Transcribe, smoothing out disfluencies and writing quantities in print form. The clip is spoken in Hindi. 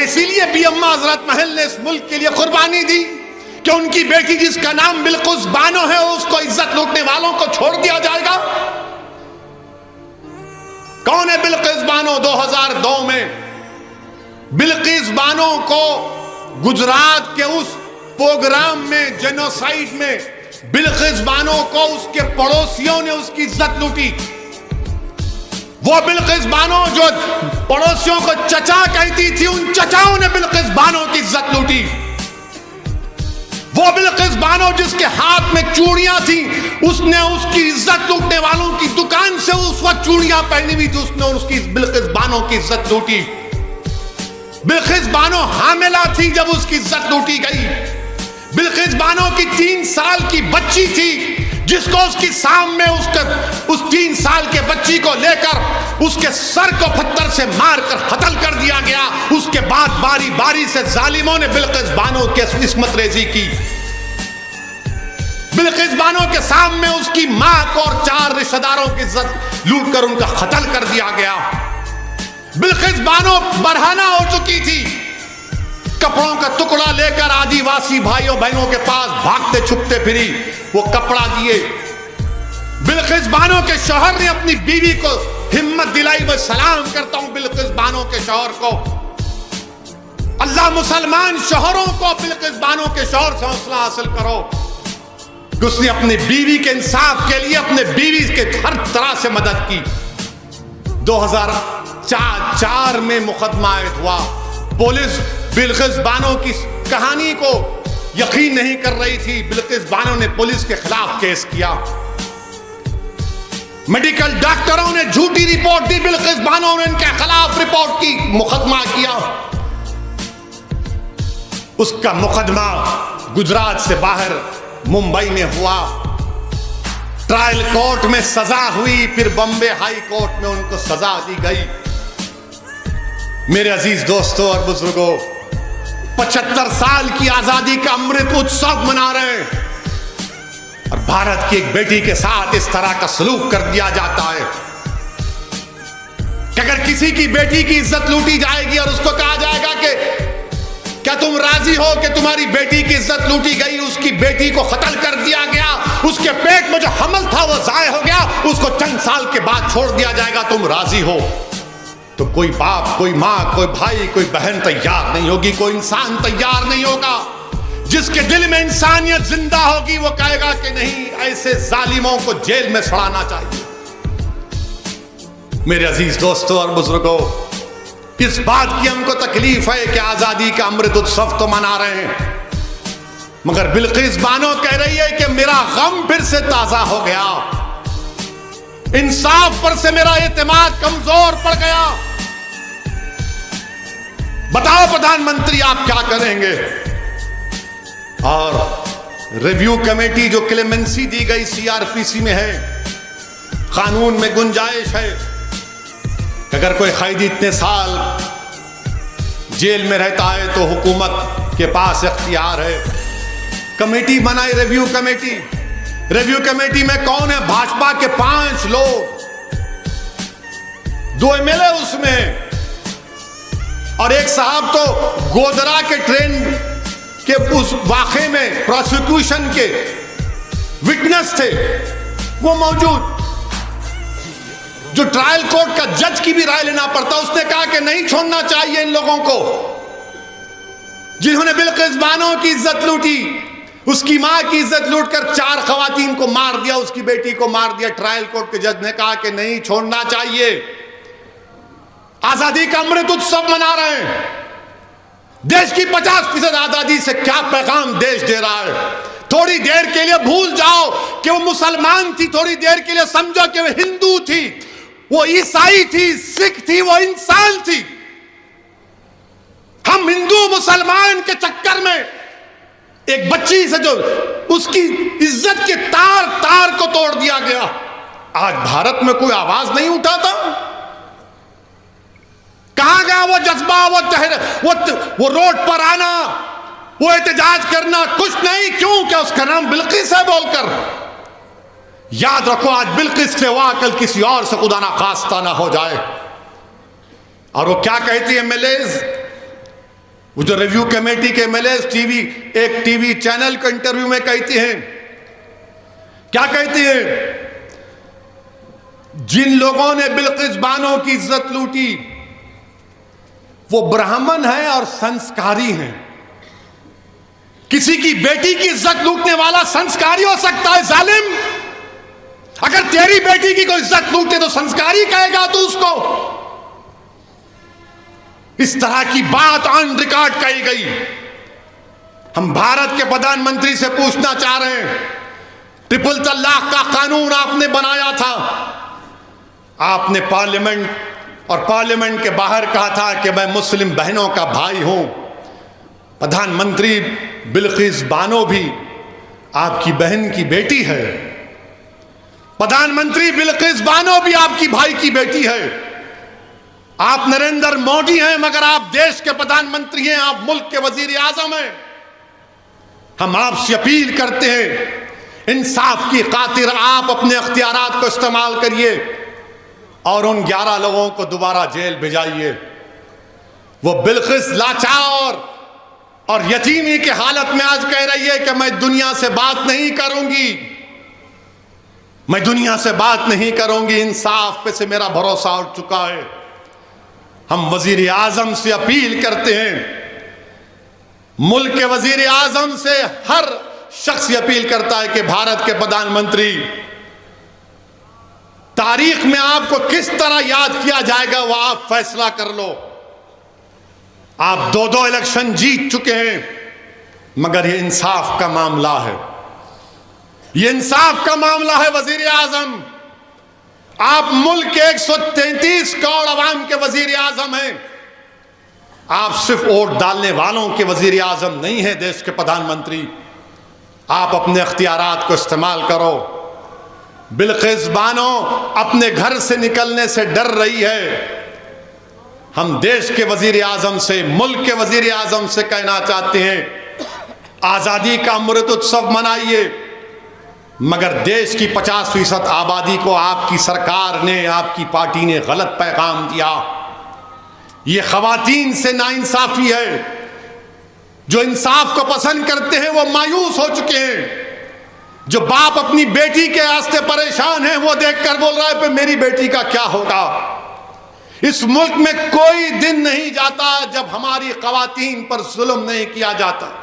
इसीलिए भी अम्मा हजरत महल ने इस मुल्क के लिए कुर्बानी दी कि उनकी बेटी जिसका नाम बिल्किस बानो है उसको इज्जत लूटने वालों को छोड़ दिया जाएगा। कौन है बिल्किस बानो? 2002 में बिल्किस बानो को गुजरात के उस प्रोग्राम में, जेनोसाइड में, बिल्किस बानो को उसके पड़ोसियों ने उसकी इज्जत लूटी। वो बिल्किस बानो जो पड़ोसियों को चचा कहती थी, उन चचाओं ने बिल्किस बानो की इज्जत लूटी। वो बिल्किस बानो जिसके हाथ में चूड़ियां थी, उसने उसकी इज्जत लूटने वालों की दुकान से उस वक्त चूड़ियां पहनी हुई थी, उसने उसकी बिल्किस बानो की इज्जत लूटी। बिल्किस बानो हामिला थी जब उसकी इज्जत लूटी गई। बिल्किस बानो की 3 साल की बच्ची थी जिसको उसकी सामने उस 3 साल के बच्ची को लेकर उसके सर को पत्थर से मारकर कत्ल कर दिया गया। उसके बाद बारी बारी से जालिमों ने बिल्किस बानो के इस्मत रेजी की। बिल्किस बानो के सामने उसकी मां को और 4 रिश्तेदारों की इज्जत लूट कर उनका कत्ल कर दिया गया। बिल्किस बानो बरहाना हो चुकी थी, कपड़ों का टुकड़ा लेकर आदिवासी भाइयों बहनों के पास भागते छुपते फिरी, वो कपड़ा दिए। बिल्किस बानो के शौहर ने अपनी बीवी को हिम्मत दिलाई। मैं सलाम करता हूं बिल्किस बानो के शौहर को। अल्लाह मुसलमान शौहरों को बिल्किस बानो के शौहर से हौसला हासिल करो। उसने अपनी बीवी के इंसाफ के लिए अपने बीवी के हर तरह से मदद की। 2004 में मुकदमा हुआ। पुलिस बिल्किस बानो की कहानी को यकीन नहीं कर रही थी। बिल्किस बानो ने पुलिस के खिलाफ केस किया। मेडिकल डॉक्टरों ने झूठी रिपोर्ट दी, बिल्किस बानो ने इनके खिलाफ रिपोर्ट की, मुकदमा किया। उसका मुकदमा गुजरात से बाहर मुंबई में हुआ। ट्रायल कोर्ट में सजा हुई, फिर बॉम्बे हाई कोर्ट में उनको सजा दी गई। मेरे अजीज दोस्तों और बुजुर्गों, 75 साल की आजादी का अमृत उत्सव मना रहे हैं और भारत की एक बेटी के साथ इस तरह का सलूक कर दिया जाता है कि अगर किसी की बेटी की इज्जत लूटी जाएगी और उसको कहा जाएगा कि क्या तुम राजी हो कि तुम्हारी बेटी की इज्जत लूटी गई, उसकी बेटी को कत्ल कर दिया गया, उसके पेट में जो हमल था वो जाय हो गया, उसको चंद साल के बाद छोड़ दिया जाएगा, तुम राजी हो? तो कोई बाप, कोई माँ, कोई भाई, कोई बहन तैयार नहीं होगी, कोई इंसान तैयार नहीं होगा। जिसके दिल में इंसानियत जिंदा होगी वो कहेगा कि नहीं, ऐसे जालिमों को जेल में सड़ाना चाहिए। मेरे अजीज दोस्तों और बुजुर्गों, इस बात की हमको तकलीफ है कि आजादी का अमृत उत्सव तो मना रहे हैं, मगर बिल्किस बानो कह रही है कि मेरा गम फिर से ताजा हो गया, इंसाफ पर से मेरा एतमाद कमजोर पड़ गया। बताओ प्रधानमंत्री आप क्या करेंगे? और रिव्यू कमेटी जो क्लेमेंसी दी गई सीआरपीसी में है, कानून में गुंजाइश है, अगर कोई कैदी इतने साल जेल में रहता है तो हुकूमत के पास इख्तियार है। कमेटी बनाई रिव्यू कमेटी। रिव्यू कमेटी में कौन है? भाजपा के 5 लोग, 2 एमएलए उसमें, और एक साहब तो गोधरा के ट्रेन के उस वाक़े में प्रोसिक्यूशन के विटनेस थे, वो मौजूद। जो ट्रायल कोर्ट का जज की भी राय लेना पड़ता, उसने कहा कि नहीं छोड़ना चाहिए इन लोगों को जिन्होंने बिल्किस बानो की इज्जत लूटी, उसकी मां की इज्जत लूटकर 4 खवातीन को मार दिया, उसकी बेटी को मार दिया। ट्रायल कोर्ट के जज ने कहा कि नहीं छोड़ना चाहिए। आजादी का अमृत उत्सव मना रहे हैं। देश की 50% आजादी से क्या पैगाम देश दे रहा है? थोड़ी देर के लिए भूल जाओ कि वो मुसलमान थी, थोड़ी देर के लिए समझो कि वो हिंदू थी, वो ईसाई थी, सिख थी, वो इंसान थी। हम हिंदू मुसलमान के चक्कर में एक बच्ची से जो उसकी इज्जत के तार तार को तोड़ दिया गया, आज भारत में कोई आवाज नहीं उठाता। कहां गया वो जज्बा, वो रोड पर आना, वो एहतजाज करना? कुछ नहीं। क्यों? क्या उसका नाम बिल्किस है बोलकर? याद रखो, आज बिल्किस से हुआ, कल किसी और से खुदा ना खास्ता ना हो जाए। और वो क्या कहती है एमएलएज? वो जो रिव्यू कमेटी के एमएलए एक टीवी चैनल के इंटरव्यू में कहती हैं, क्या कहती हैं? जिन लोगों ने बिल्किस बानो की इज्जत लूटी वो ब्राह्मण हैं और संस्कारी हैं। किसी की बेटी की इज्जत लूटने वाला संस्कारी हो सकता है जालिम? अगर तेरी बेटी की कोई इज्जत लूटे तो संस्कारी कहेगा तू उसको? इस तरह की बात ऑन रिकॉर्ड कही गई। हम भारत के प्रधानमंत्री से पूछना चाह रहे हैं, ट्रिपल तलाक का कानून आपने बनाया था, आपने पार्लियामेंट और पार्लियामेंट के बाहर कहा था कि मैं मुस्लिम बहनों का भाई हूं। प्रधानमंत्री बिल्किस बानो भी आपकी बहन की बेटी है। प्रधानमंत्री बिल्किस बानो भी आपकी भाई की बेटी है। आप नरेंद्र मोदी हैं मगर आप देश के प्रधानमंत्री हैं, आप मुल्क के वजीर आजम हैं। हम आपसे अपील करते हैं, इंसाफ की खातिर आप अपने अख्तियारात को इस्तेमाल करिए और उन 11 लोगों को दोबारा जेल भिजाइए। वो बिल्किस लाचार और यतीमी की हालत में आज कह रही है कि मैं दुनिया से बात नहीं करूंगी, मैं दुनिया से बात नहीं करूंगी, इंसाफ पे से मेरा भरोसा उठ चुका है। हम वजीर आजम से अपील करते हैं, मुल्क के वजीर आजम से हर शख्स अपील करता है कि भारत के प्रधानमंत्री, तारीख में आपको किस तरह याद किया जाएगा वो आप फैसला कर लो। आप 2 इलेक्शन जीत चुके हैं मगर ये इंसाफ का मामला है, ये इंसाफ का मामला है वजीर आजम। आप मुल्क के 133 करोड़ अवाम के वजीर आजम हैं। आप सिर्फ वोट डालने वालों के वजीर आजम नहीं है, देश के प्रधानमंत्री। आप अपने अख्तियारात को इस्तेमाल करो। बिल्किस बानो अपने घर से निकलने से डर रही है। हम देश के वजीर आजम से, मुल्क के वजीर आजम से कहना चाहते हैं, आजादी का अमृत उत्सव मनाइए मगर देश की 50% आबादी को आपकी सरकार ने, आपकी पार्टी ने गलत पैगाम दिया। ये खवातीन से नाइंसाफी है। जो इंसाफ को पसंद करते हैं वो मायूस हो चुके हैं। जो बाप अपनी बेटी के वास्ते परेशान है वो देखकर बोल रहा है कि मेरी बेटी का क्या होगा। इस मुल्क में कोई दिन नहीं जाता जब हमारी खवातीन पर जुल्म नहीं किया जाता।